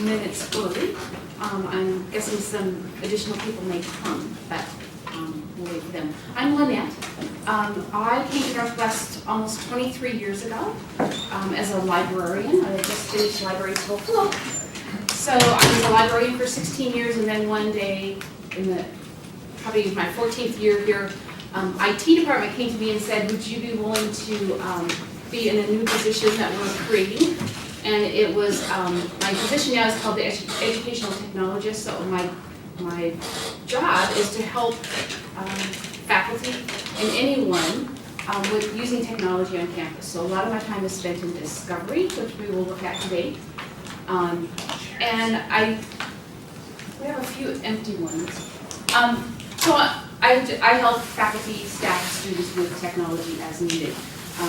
minutes early. I'm guessing some additional people may come, but we'll wait for them. I'm Lynette. I came to Northwest almost 23 years ago as a librarian. I just finished library school. Hello. So I was a librarian for 16 years, and then one day in the probably my 14th year here, IT department came to me and said, would you be willing to be in a new position that we're creating? And it was, my position now is called the educational technologist. So my job is to help faculty and anyone with using technology on campus. So a lot of my time is spent in discovery, which we will look at today. And we have a few empty ones. So I help faculty, staff, students with technology as needed.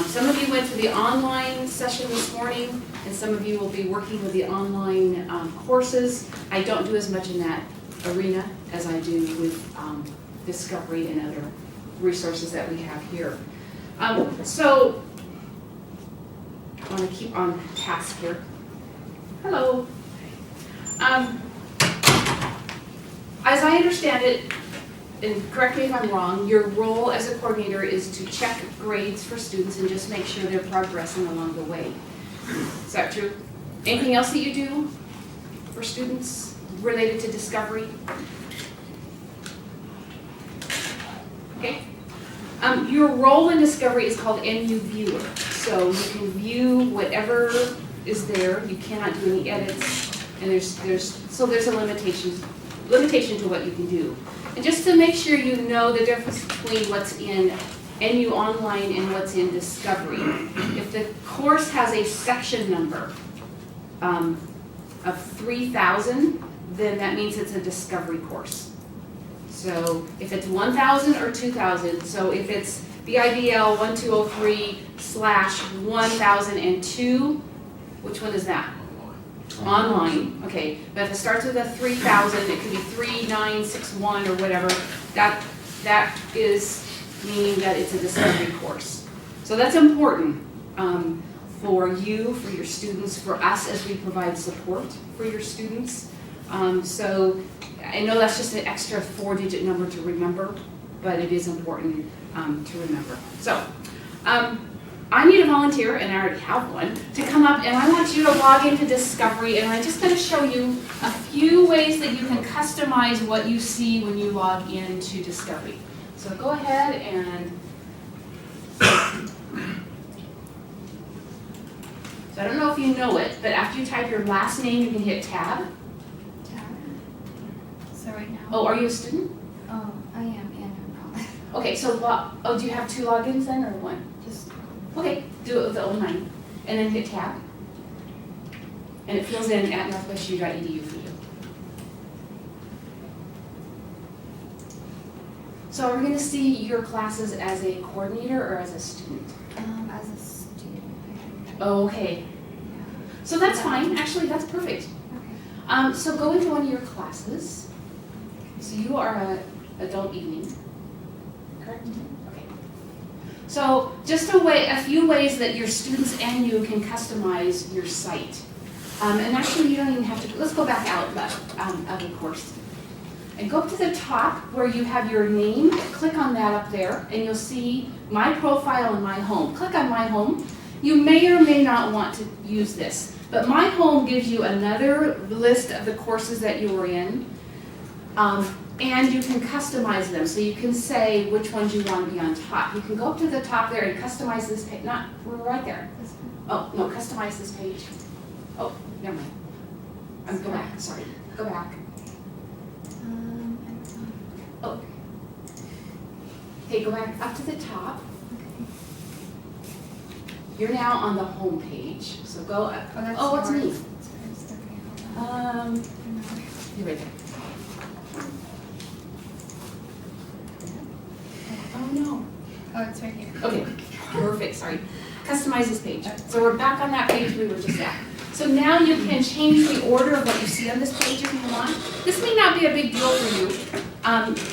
Some of you went to the online session this morning, and some of you will be working with the online courses. I don't do as much in that arena as I do with discovery and other resources that we have here. So I want to keep on task here. Hello. As I understand it, and correct me if I'm wrong, your role as a coordinator is to check grades for students and just make sure they're progressing along the way. Is that true? Anything else that you do for students related to discovery? Okay. Your role in discovery is called NU Viewer. So you can view whatever is there. You cannot do any edits, and there's a limitation to what you can do. And just to make sure you know the difference between what's in NU Online and what's in Discovery. If the course has a section number of 3,000, then that means it's a Discovery course. So if it's 1,000 or 2,000, so if it's BIBL 1203/1002, which one is that? Online, okay, but if it starts with a 3,000, it could be 3961 or whatever, that is meaning that it's a discovery course. So that's important for you, for your students, for us as we provide support for your students. So I know that's just an extra 4-digit number to remember, but it is important to remember. So I need a volunteer, and I already have one, to come up, and I want you to log into Discovery, and I'm just going to show you a few ways that you can customize what you see when you log into Discovery. So go ahead and, so I don't know if you know it, but after you type your last name, you can hit Tab. Tab. So right now. Oh, are you a student? Oh, I am, and I'm not. Okay, so, do you have 2 logins then, or 1? Just. Okay, do it with the old 9, and then hit Tab. And it fills in at northwestu.edu for you. So are we going to see your classes as a coordinator or as a student? As a student. Oh, okay. Yeah. So that's fine. Actually, that's perfect. Okay. So go into one of your classes. So you are a adult evening, correct? Okay. So just a few ways that your students and you can customize your site. And actually, you don't even have to. Let's go back out of the course. And go up to the top where you have your name, click on that up there, and you'll see My Profile and My Home. Click on My Home. You may or may not want to use this, but My Home gives you another list of the courses that you were in, and you can customize them. So you can say which ones you want to be on top. You can go up to the top there and customize this page. We're right there. Oh, no, customize this page. Oh, never mind. Go back, sorry. Go back. Oh. Okay, go back up to the top. Okay. You're now on the home page. So go up. Oh, what's me? It's okay, hold on. You're right there. Oh no. Oh, it's right here. Okay, perfect, sorry. Customize this page. So we're back on that page we were just at. So now you can change the order of what you see on this page if you want. This may not be a big deal for you,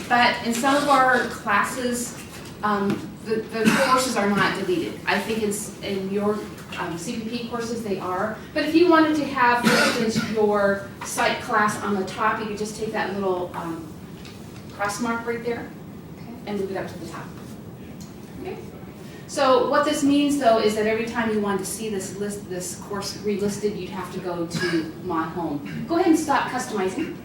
but in some of our classes, the courses are not deleted. I think in your CPP courses, they are. But if you wanted to have, for instance, your psych class on the top, you could just take that little cross mark right there Okay. and move it up to the top. Okay. So what this means, though, is that every time you wanted to see this course relisted, you'd have to go to My Home. Go ahead and stop customizing.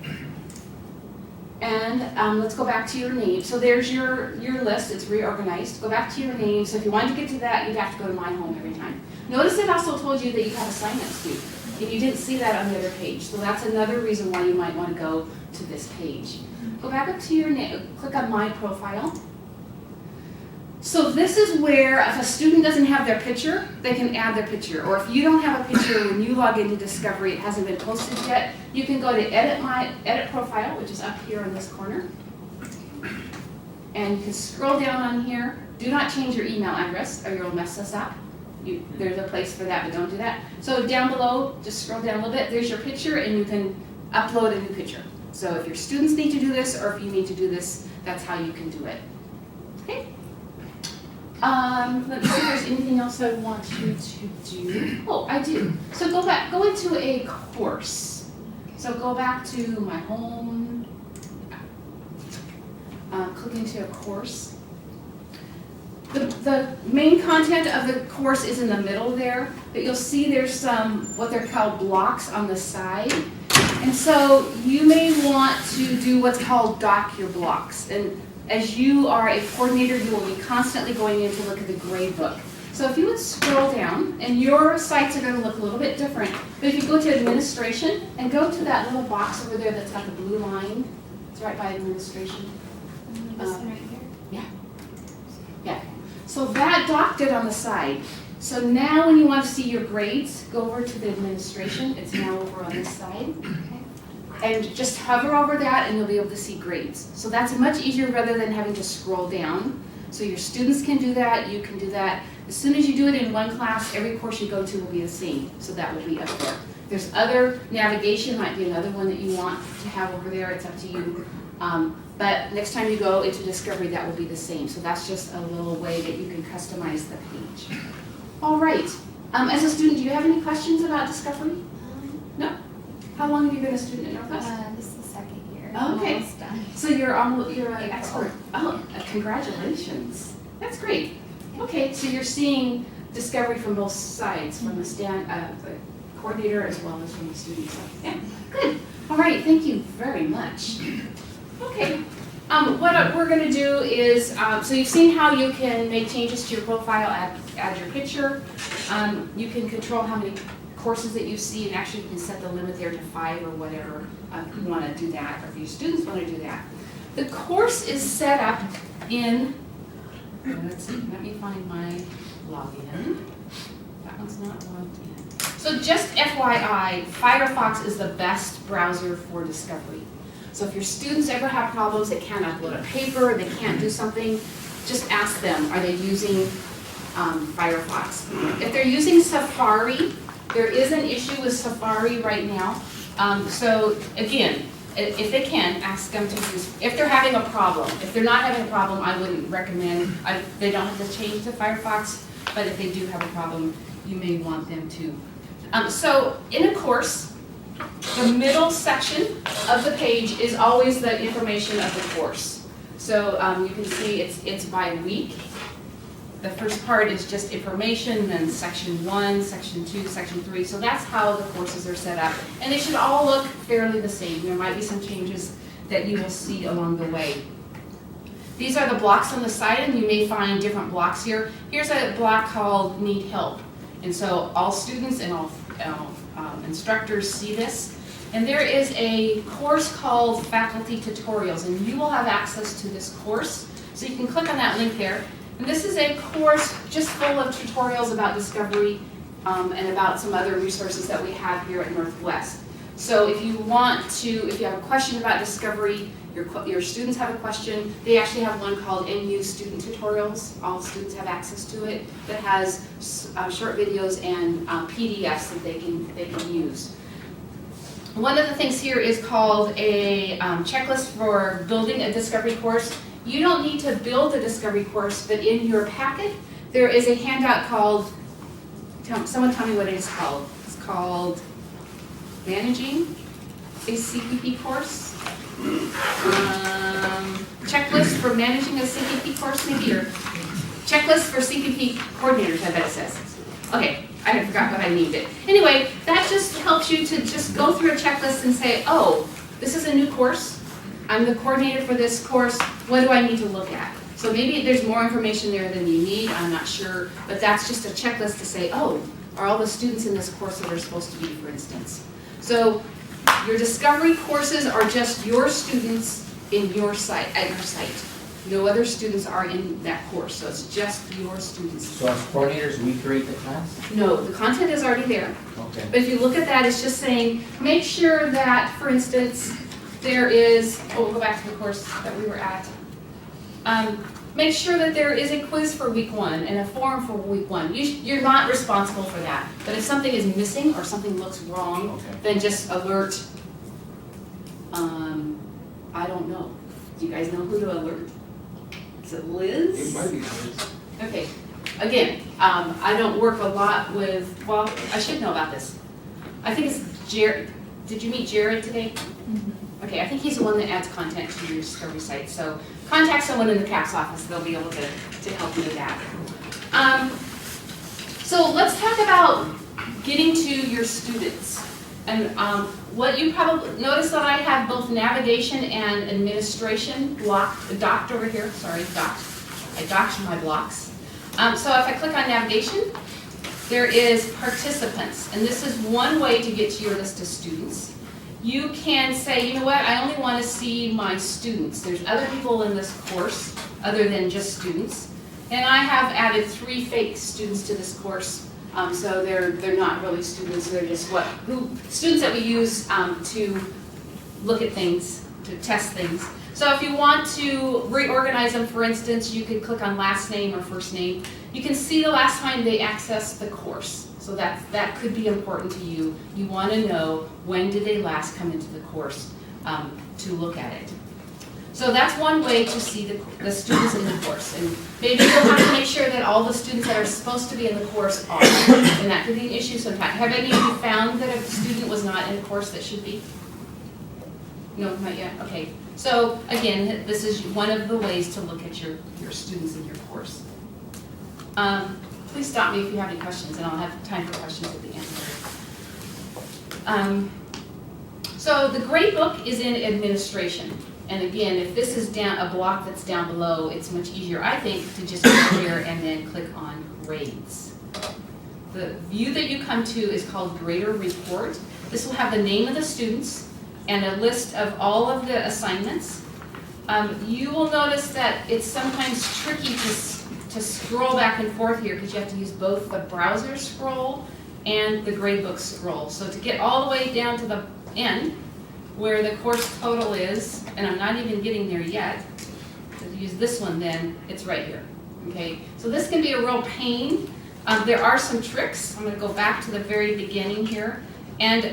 And let's go back to your name. So there's your list, it's reorganized. Go back to your name. So if you wanted to get to that, you'd have to go to My Home every time. Notice it also told you that you have assignments due. And you didn't see that on the other page. So that's another reason why you might want to go to this page. Go back up to your name, click on My Profile. So this is where if a student doesn't have their picture, they can add their picture. Or if you don't have a picture when you log into Discovery, it hasn't been posted yet, you can go to Edit Profile, which is up here in this corner. And you can scroll down on here. Do not change your email address or you'll mess us up. There's a place for that, but don't do that. So down below, just scroll down a little bit, there's your picture and you can upload a new picture. So if your students need to do this or if you need to do this, that's how you can do it. Okay? Let me see if there's anything else I want you to do. Oh, I do. So go into a course. So go back to My Home, click into a course. The main content of the course is in the middle there, but you'll see there's some, what they're called blocks on the side. And so you may want to do what's called dock your blocks. And as you are a coordinator, you will be constantly going in to look at the grade book. So if you would scroll down, and your sites are going to look a little bit different, but if you go to administration and go to that little box over there that's got the blue line, it's right by administration. This one right here. Yeah. So that docked it on the side. So now when you want to see your grades, go over to the administration. It's now over on this side. Okay. And just hover over that and you'll be able to see grades. So that's much easier rather than having to scroll down. So your students can do that, you can do that. As soon as you do it in one class, every course you go to will be the same. So that will be up there. There's other navigation, might be another one that you want to have over there. It's up to you. But next time you go into Discovery, that will be the same. So that's just a little way that you can customize the page. All right. As a student, do you have any questions about Discovery? No? How long have you been a student at Northwest? This is the second year. Okay. Almost done. So you're an April. expert. Oh, congratulations. That's great. Okay, so you're seeing Discovery from both sides, from the coordinator as well as from the student side. Yeah, good. All right, thank you very much. Okay, what we're going to do is, so you've seen how you can make changes to your profile, add your picture. You can control how many courses that you see, and actually you can set the limit there to 5 or whatever if you want to do that, or if your students want to do that. The course is set up in, let's see, let me find my login. That one's not logged in. So just FYI, Firefox is the best browser for Discovery. So if your students ever have problems, they can't upload a paper, they can't do something, just ask them, are they using Firefox? If they're using Safari, there is an issue with Safari right now. So again, if they can, ask them to use, if they're having a problem. If they're not having a problem, I wouldn't recommend, they don't have to change to Firefox, but if they do have a problem, you may want them to. So in a course, the middle section of the page is always the information of the course. So you can see it's by week. The first part is just information, then section 1, section 2, section 3. So that's how the courses are set up. And they should all look fairly the same. There might be some changes that you will see along the way. These are the blocks on the side, and you may find different blocks here. Here's a block called Need Help. And so all students and all instructors see this. And there is a course called Faculty Tutorials, and you will have access to this course. So you can click on that link there. And this is a course just full of tutorials about Discovery and about some other resources that we have here at Northwest. So if you have a question about Discovery, your students have a question, they actually have one called NU Student Tutorials. All students have access to it that has short videos and PDFs that they can use. One of the things here is called a checklist for building a Discovery course. You don't need to build a Discovery course, but in your packet, there is a handout called Someone tell me what it is called. It's called Managing a CPP Course. Checklist for managing a CPP course, maybe, or checklist for CPP coordinators, I bet it says. Okay, I had forgot what I named it. Anyway, that just helps you to just go through a checklist and say, oh, this is a new course. I'm the coordinator for this course. What do I need to look at? So maybe there's more information there than you need, I'm not sure, but that's just a checklist to say, oh, are all the students in this course that they're supposed to be, for instance. So your discovery courses are just your students in your site, at your site. No other students are in that course, so it's just your students. So as coordinators, we create the class? No, the content is already there. Okay. But if you look at that, it's just saying, make sure that, for instance, there is, we'll go back to the course that we were at. Make sure that there is a quiz for week 1 and a form for week 1. You're not responsible for that. But if something is missing or something looks wrong, Okay. then just alert, I don't know. Do you guys know who to alert? Is it Liz? It might be Liz. Okay, again, I don't work a lot with, well, I should know about this. I think it's Jared. Did you meet Jared today? Okay, I think he's the one that adds content to your discovery site. So contact someone in the CAPS office. They'll be able to help you with that. So let's talk about getting to your students. And what you probably notice that I have both navigation and administration docked over here. Sorry, docked. I docked my blocks. So if I click on navigation, there is participants. And this is one way to get to your list of students. You can say, you know what, I only want to see my students. There's other people in this course other than just students. And I have added 3 fake students to this course. So they're not really students, they're just students that we use to look at things, to test things. So if you want to reorganize them, for instance, you can click on last name or first name. You can see the last time they accessed the course. So that could be important to you. You want to know when did they last come into the course to look at it. So that's one way to see the students in the course. And maybe you'll have to make sure that all the students that are supposed to be in the course are. And that could be an issue sometimes. Have any of you found that a student was not in a course that should be? No, not yet? Okay. So again, this is one of the ways to look at your students in your course. Please stop me if you have any questions, and I'll have time for questions at the end. So the gradebook is in administration. And again, if this is a block that's down below, it's much easier, I think, to just go here and then click on grades. The view that you come to is called Grader Report. This will have the name of the students and a list of all of the assignments. You will notice that it's sometimes tricky to scroll back and forth here because you have to use both the browser scroll and the gradebook scroll. So to get all the way down to the end, where the course total is, and I'm not even getting there yet, to use this one then, it's right here, okay? So this can be a real pain. There are some tricks. I'm gonna go back to the very beginning here, and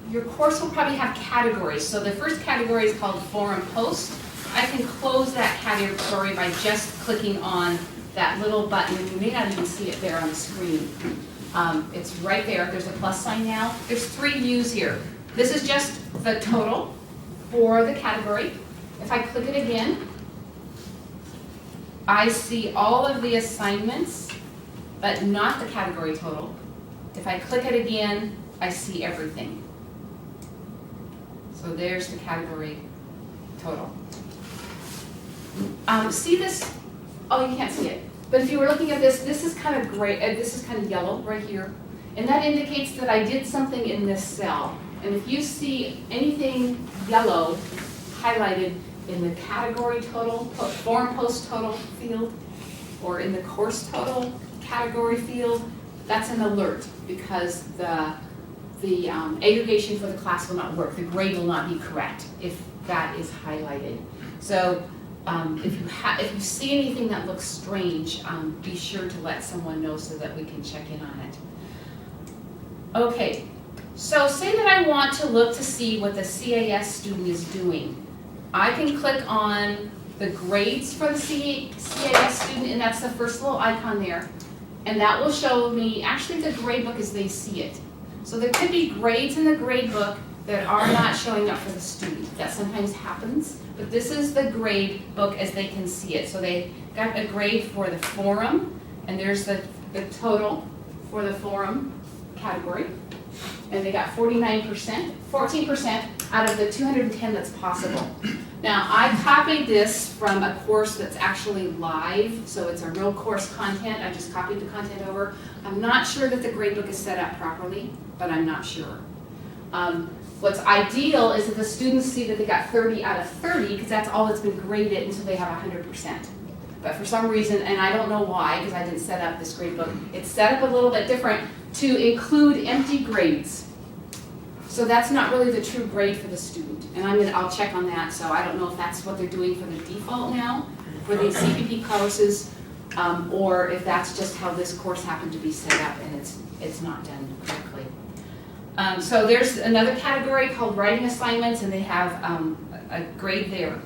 your course will probably have categories. So the first category is called forum post. I can close that category by just clicking on that little button, and you may not even see it there on the screen. It's right there, there's a plus sign now. There's 3 views here. This is just the total for the category. If I click it again, I see all of the assignments, but not the category total. If I click it again, I see everything. So there's the category total. See this? Oh, you can't see it. But if you were looking at this, this is kind of gray, this is kind of yellow right here. And that indicates that I did something in this cell. And if you see anything yellow highlighted in the category total, forum post total field, or in the course total category field, that's an alert because the aggregation for the class will not work. The grade will not be correct if that is highlighted. So if you see anything that looks strange, be sure to let someone know so that we can check in on it. Okay. So say that I want to look to see what the CAS student is doing. I can click on the grades for the CAS student, and that's the first little icon there. And that will show me actually the grade book as they see it. So there could be grades in the grade book that are not showing up for the student. That sometimes happens, but this is the grade book as they can see it. So they got a grade for the forum, and there's the total for the forum category. And they got 49%, 14% out of the 210 that's possible. Now, I copied this from a course that's actually live, so it's a real course content. I just copied the content over. I'm not sure that the gradebook is set up properly, but I'm not sure. What's ideal is that the students see that they got 30 out of 30, because that's all that's been graded until they have 100%. But for some reason, and I don't know why, because I didn't set up this gradebook, it's set up a little bit different to include empty grades. So that's not really the true grade for the student. And I'll check on that, so I don't know if that's what they're doing for the default now, for the CPP courses, or if that's just how this course happened to be set up and it's not done correctly. So there's another category called writing assignments, and they have a grade there.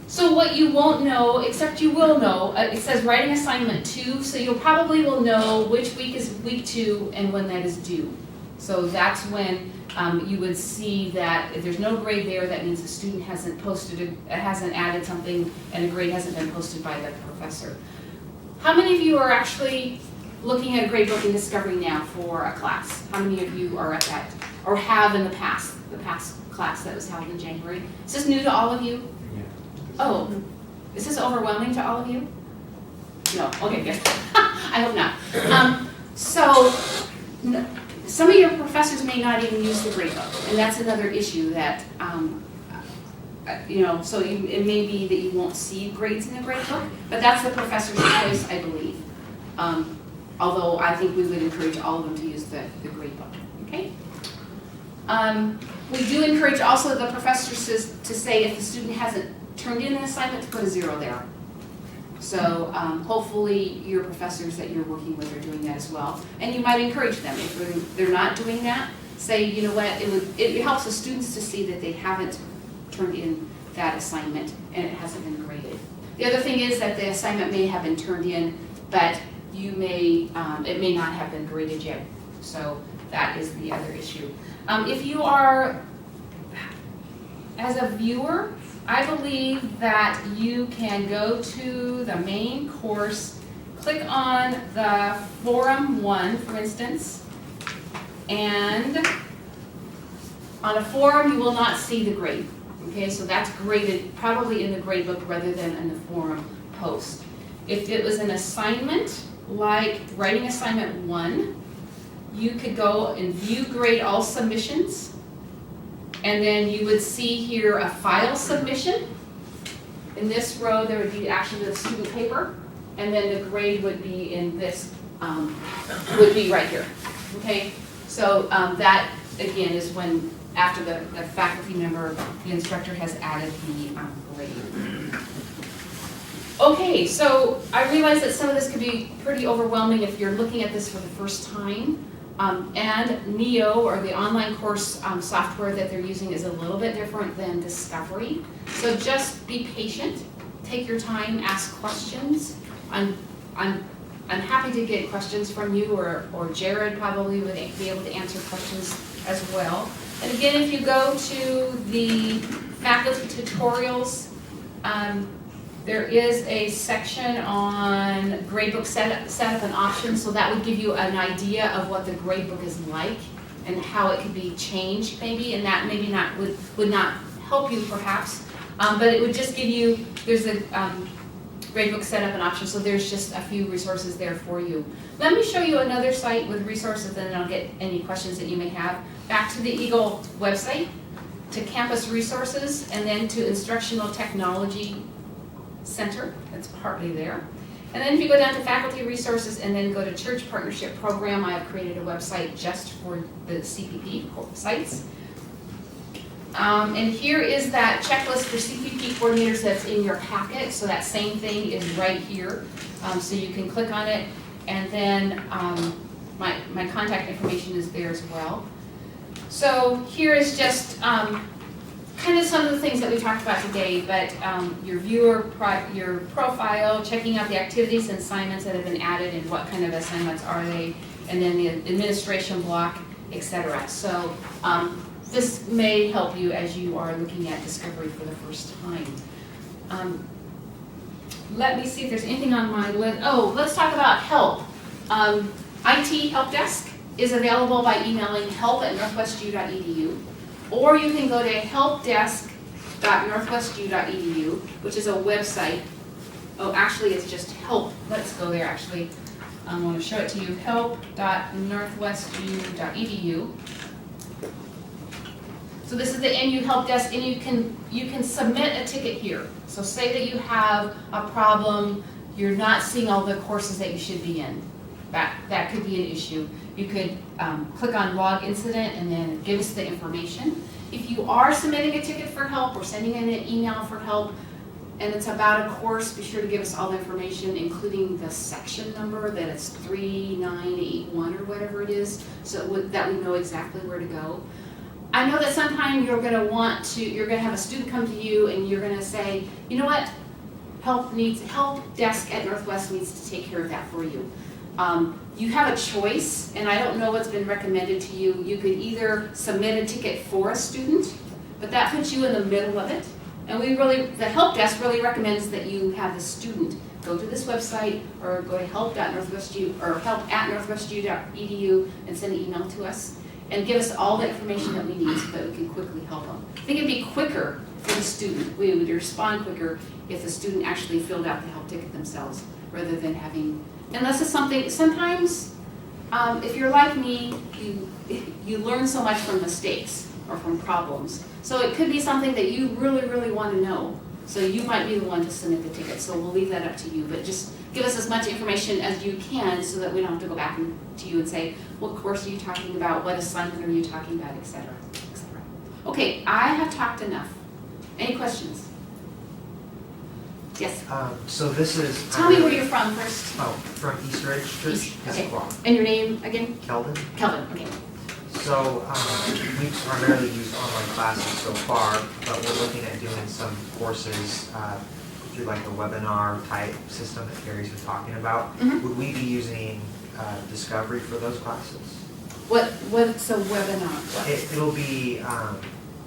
So what you won't know, except you will know, it says writing assignment 2, so you probably will know which week is week 2 and when that is due. So that's when you would see that if there's no grade there, that means the student hasn't hasn't added something, and a grade hasn't been posted by the professor. How many of you are actually looking at a gradebook in Discovery now for a class? How many of you are at that, or have in the past class that was held in January? Is this new to all of you? Oh, is this overwhelming to all of you? No, okay, good. I hope not. Some of your professors may not even use the gradebook, and that's another issue that, so it may be that you won't see grades in the gradebook, but that's the professor's choice, I believe. Although I think we would encourage all of them to use the gradebook, okay? We do encourage also the professors to say if the student hasn't turned in an assignment, to put a 0 there. So hopefully your professors that you're working with are doing that as well. And you might encourage them. If they're not doing that, say, you know what, it helps the students to see that they haven't turned in that assignment and it hasn't been graded. The other thing is that the assignment may have been turned in, but it may not have been graded yet. So that is the other issue. If you are, as a viewer, I believe that you can go to the main course, click on the Forum 1, for instance, and on a forum you will not see the grade. Okay, so that's graded probably in the grade book rather than in the forum post. If it was an assignment, like writing assignment 1, you could go and view grade all submissions. And then you would see here a file submission. In this row, there would be actually the student paper, and then the grade would be in this, would be right here. Okay, so that again is when after the faculty member, the instructor has added the grade. Okay, so I realize that some of this could be pretty overwhelming if you're looking at this for the first time. And Neo, or the online course software that they're using, is a little bit different than Discovery. So just be patient, take your time, ask questions. I'm happy to get questions from you, or Jared probably would be able to answer questions as well. And again, if you go to the faculty tutorials, there is a section on gradebook setup and options, so that would give you an idea of what the gradebook is like and how it could be changed maybe, and that maybe would not help you perhaps, but it would just give you, there's a gradebook setup and options, so there's just a few resources there for you. Let me show you another site with resources, and then I'll get any questions that you may have. Back to the Eagle website, to campus resources, and then to instructional technology center, that's partly there. And then if you go down to faculty resources and then go to church partnership program, I have created a website just for the CPP sites. And here is that checklist for CPP coordinators that's in your packet. So that same thing is right here. So you can click on it, and then my contact information is there as well. So here is just kind of some of the things that we talked about today, but your profile, checking out the activities and assignments that have been added and what kind of assignments are they, and then the administration block, etc. So this may help you as you are looking at Discovery for the first time. Let me see if there's anything on my list. Oh, let's talk about help. IT Help Desk is available by emailing help@northwestu.edu, or you can go to helpdesk.northwestu.edu, which is a website. Oh, actually, it's just help. Let's go there, actually. I want to show it to you, help.northwestu.edu. So this is the NU Help Desk, and you can submit a ticket here. So say that you have a problem, you're not seeing all the courses that you should be in. That could be an issue. You could click on log incident and then give us the information. If you are submitting a ticket for help or sending in an email for help, and it's about a course, be sure to give us all the information, including the section number, that it's 3981 or whatever it is, so that we know exactly where to go. I know that sometime you're going to have a student come to you and you're going to say, you know what, help desk at Northwest needs to take care of that for you. You have a choice, and I don't know what's been recommended to you. You could either submit a ticket for a student, but that puts you in the middle of it. And the help desk really recommends that you have the student go to this website or go to help.northwestu or help@northwestu.edu and send an email to us and give us all the information that we need so that we can quickly help them. I think it'd be quicker for the student. We would respond quicker if the student actually filled out the help ticket themselves rather than having, unless it's something, sometimes if you're like me, you learn so much from mistakes or from problems. So it could be something that you really, really want to know. So you might be the one to submit the ticket. So we'll leave that up to you. But just give us as much information as you can so that we don't have to go back to you and say, what course are you talking about? What assignment are you talking about, et cetera, et cetera. Okay, I have talked enough. Any questions? Yes. So this is. Tell me where you're from first. Oh, from East Ridge Church. Okay. And your name again? Kelvin. Kelvin, okay. So we've primarily used online classes so far, but we're looking at doing some courses through like a webinar type system that Carrie's been talking about. Mhm. Would we be using Discovery for those classes? What's a webinar? It'll be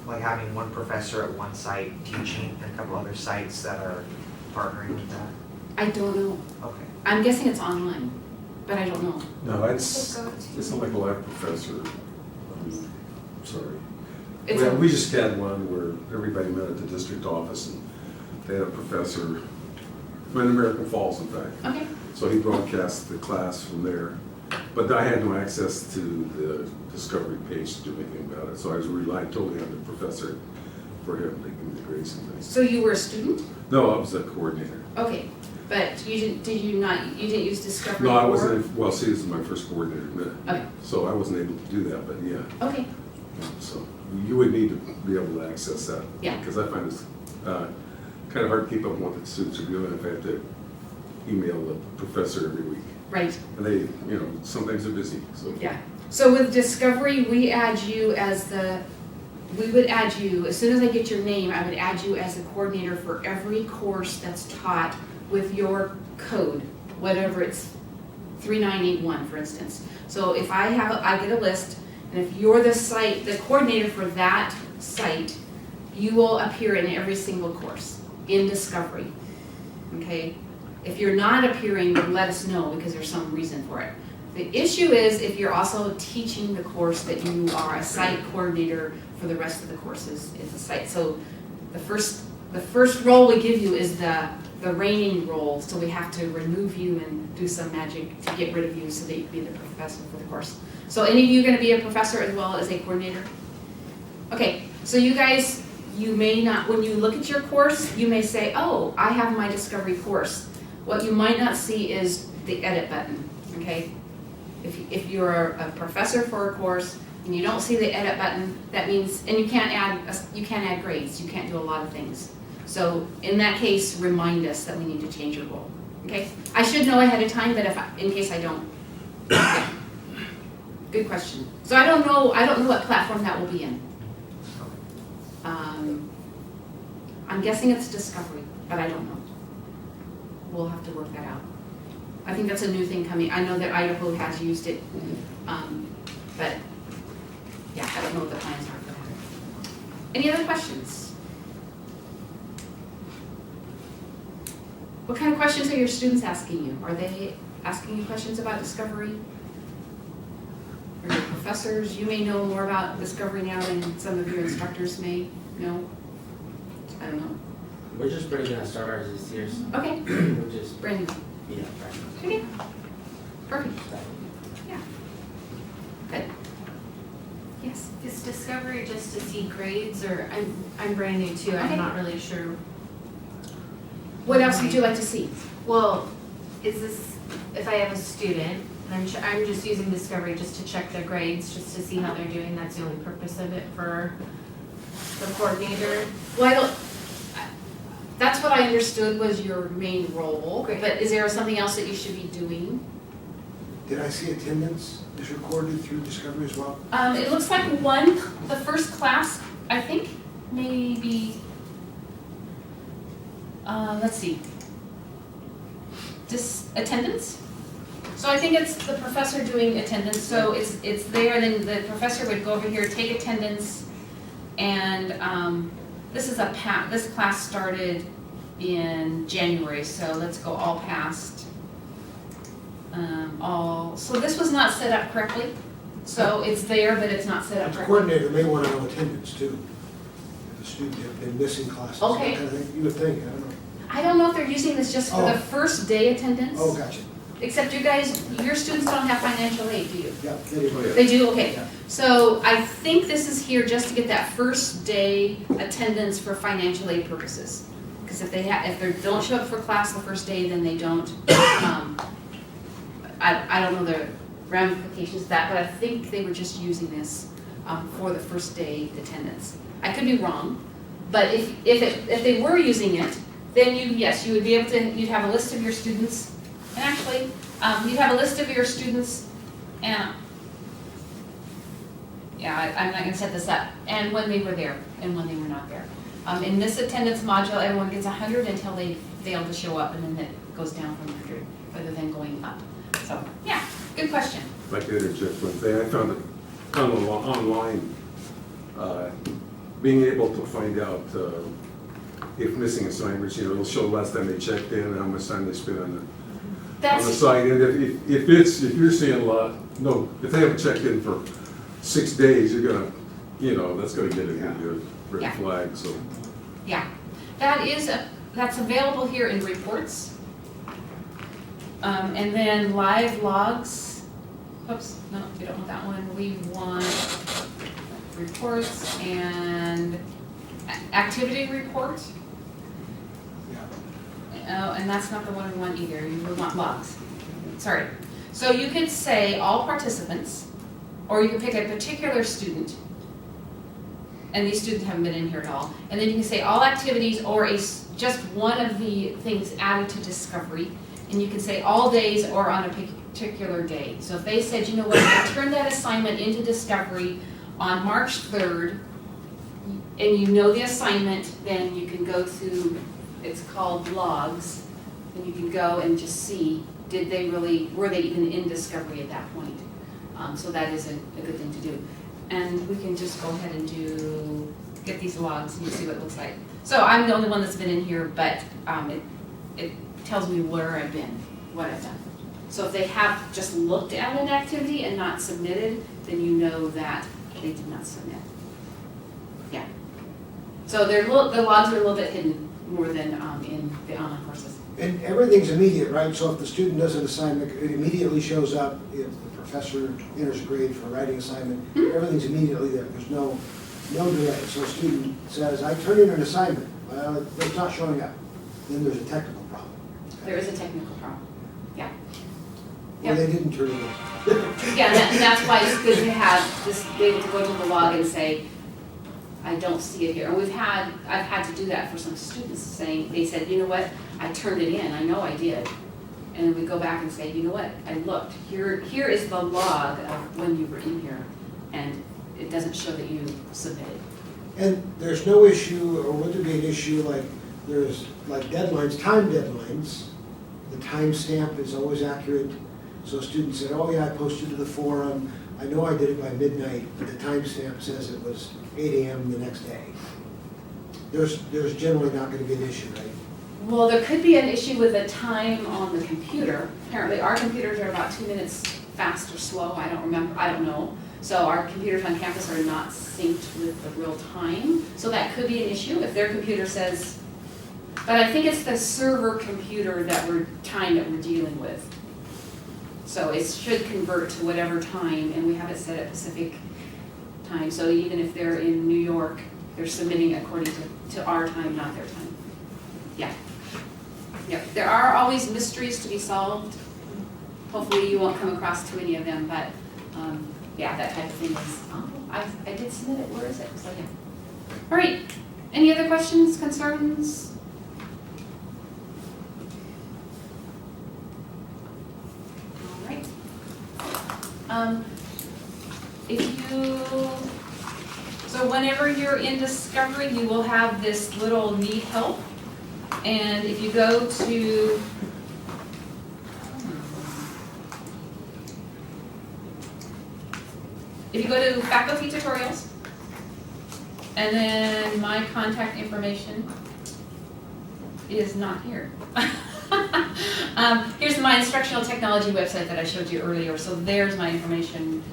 like having one professor at one site teaching and a couple other sites that are partnering with that. I don't know. Okay. I'm guessing it's online, but I don't know. No, it's not like a live professor. Sorry. It's We just had one where everybody met at the district office and they had a professor, in American Falls in fact. okay. So he broadcast the class from there. But I had no access to the Discovery page to do anything about it. So I was relying totally on the professor for him to give me the grades and things. So you were a student? No, I was a coordinator. Okay, but you didn't use Discovery? No, I or- wasn't, well, see, this is my first coordinator. Okay. So I wasn't able to do that, but yeah. Okay, So you would need to be able to access that. Yeah. Because I find it's kind of hard to keep up with what the students are doing if I have to email the professor every week. right, And they, sometimes they're busy, so. yeah. So with Discovery, we would add you, as soon as I get your name, I would add you as a coordinator for every course that's taught with your code, whatever it's 3981, for instance. So if I get a list, and if you're the coordinator for that site, you will appear in every single course in Discovery, okay? If you're not appearing, then let us know because there's some reason for it. The issue is if you're also teaching the course that you are a site coordinator for the rest of the courses is a site. So the first role we give you is the reigning role, so we have to remove you and do some magic to get rid of you so that you can be the professor for the course. So any of you going to be a professor as well as a coordinator? Okay, so you guys, you may not, when you look at your course, you may say, oh, I have my Discovery course. What you might not see is the edit button, okay? If you're a professor for a course and you don't see the edit button, that means, and you can't add grades, you can't do a lot of things. So in that case, remind us that we need to change your role, okay? I should know ahead of time, but in case I don't. Yeah. Good question. So I don't know what platform that will be in. I'm guessing it's Discovery, but I don't know. We'll have to work that out. I think that's a new thing coming. I know that Idaho has used it, but yeah, I don't know what the plans are for that. Any other questions? What kind of questions are your students asking you? Are they asking you questions about Discovery? Or your professors? You may know more about Discovery now than some of your instructors may know. I don't know. We're just pretty gonna start ours this year, so Okay, we're just, brand new. yeah, practice. Okay, perfect. Yeah. Good. Yes. Is Discovery just to see grades, or I'm brand new too, Okay. I'm not really sure. What else would you like to see? Well, is this, if I have a student, and I'm just using Discovery just to check their grades, just to see how they're doing, that's the only purpose of it for the coordinator? Well, I don't, that's what I understood was your main role. Great. But is there something else that you should be doing? Did I see attendance is recorded through Discovery as well? It looks like the first class, I think, maybe, let's see. Attendance? So I think it's the professor doing attendance, so it's there, then the professor would go over here, take attendance, and, this class started in January, so let's go all past. So this was not set up correctly, so it's there, but it's not set up The correctly. coordinator may want to know attendance too. If the student had been missing classes, that Okay. kind of thing. You would think, I don't know. I don't know if they're using this just for the Oh. first day attendance. Oh, gotcha. Except you guys, your students don't have financial aid, do you? Yeah, they did. Oh, yeah. They do, okay. Yeah. So I think this is here just to get that first day attendance for financial aid purposes. Because if they don't show up for class the first day, then they don't, I don't know the ramifications of that, but I think they were just using this, for the first day attendance. I could be wrong, but if they were using it, then you would be able to, you'd have a list of your students, and actually, you'd have a list of your students, and, yeah, I'm not gonna set this up, and when they were there, and when they were not there. In this attendance module, everyone gets 100 until they fail to show up, and then it goes down from 100, rather than going up. So, yeah, good question. If I could interject one thing, I found it kind of online, being able to find out if missing assignments, it'll show last time they checked in and how much time they spent on the That's, site. And if you're seeing a lot, no, if they haven't checked in for 6 days, you're gonna, that's gonna get a good red Yeah. flag, so. yeah, that's available here in reports. And then live logs, oops, no, we don't want that one, we want reports and activity report. Yeah. Oh, and that's not the one we want either, we want logs, sorry. So you could say all participants, or you could pick a particular student, and these students haven't been in here at all, and then you can say all activities or just one of the things added to Discovery, and you can say all days or on a particular day. So if they said, you know what, I turned that assignment into Discovery on March 3rd, and you know the assignment, then you can go to, it's called logs, and you can go and just see, were they even in Discovery at that point? So that is a good thing to do. And we can just go ahead and get these logs and see what it looks like. So I'm the only one that's been in here, but it tells me where I've been, what I've done. So if they have just looked at an activity and not submitted, then you know that they did not submit. Yeah. So the logs are a little bit hidden more than in the online courses. And everything's immediate, right? So if the student does an assignment, it immediately shows up. If the professor enters a grade for a writing assignment, everything's immediately there. There's no delay. So a student says, I turned in an assignment. Well, it's not showing up. Then there's a technical problem. There is a technical problem. Yeah. Or they didn't turn it in. Yeah, and that's why it's good to have this, be able to go to the log and say, I don't see it here. And I've had to do that for some students they said, you know what, I turned it in, I know I did. And then we go back and say, you know what, I looked, here is the log of when you were in here, and it doesn't show that you submitted. And there's no issue, or would there be an issue like, there's like deadlines, time deadlines. The timestamp is always accurate. So students said, oh yeah, I posted to the forum. I know I did it by midnight, but the timestamp says it was 8 AM the next day. There's generally not gonna be an issue, right? Well, there could be an issue with the time on the computer. Apparently, our computers are about 2 minutes fast or slow, I don't know. So our computers on campus are not synced with the real time. So that could be an issue if their computer says, but I think it's the server computer that we're dealing with. So it should convert to whatever time, and we have it set at Pacific time. So even if they're in New York, they're submitting according to our time, not their time. Yeah. Yeah, there are always mysteries to be solved. Hopefully you won't come across too many of them, but yeah, that type of thing is, oh, I did submit it, where is it? So yeah. All right, any other questions, concerns? All right. So whenever you're in Discovery, you will have this little need help. And if you go to, faculty tutorials, and then my contact information is not here. Here's my instructional technology website that I showed you earlier, so there's my information.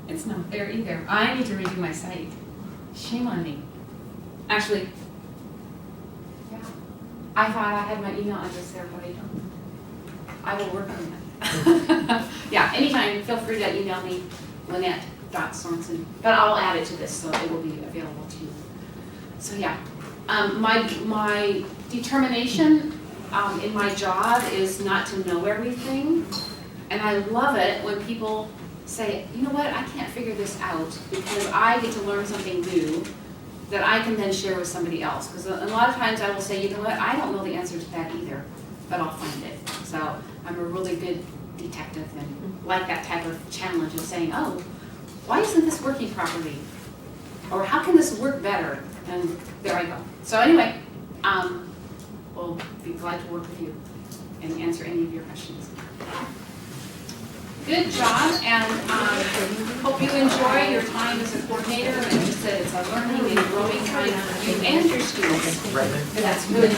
It's not there either. I need to redo my site. Shame on me. Actually, yeah, I thought I had my email address there, but I don't. I will work on that. Yeah, anytime, feel free to email me, Lynette.Sorensen, but I'll add it to this so it will be available to you. So yeah, my determination in my job is not to know everything, and I love it when people say, you know what, I can't figure this out because I get to learn something new that I can then share with somebody else. Because a lot of times I will say, you know what, I don't know the answer to that either, but I'll find it. So I'm a really good detective and like that type of challenge of saying, oh, why isn't this working properly? Or how can this work better? And there I go. So anyway, we'll be glad to work with you and answer any of your questions. Good job, and hope you enjoy your time as a coordinator, and just that it's a learning and growing time for you and your students. Redmond? That's good.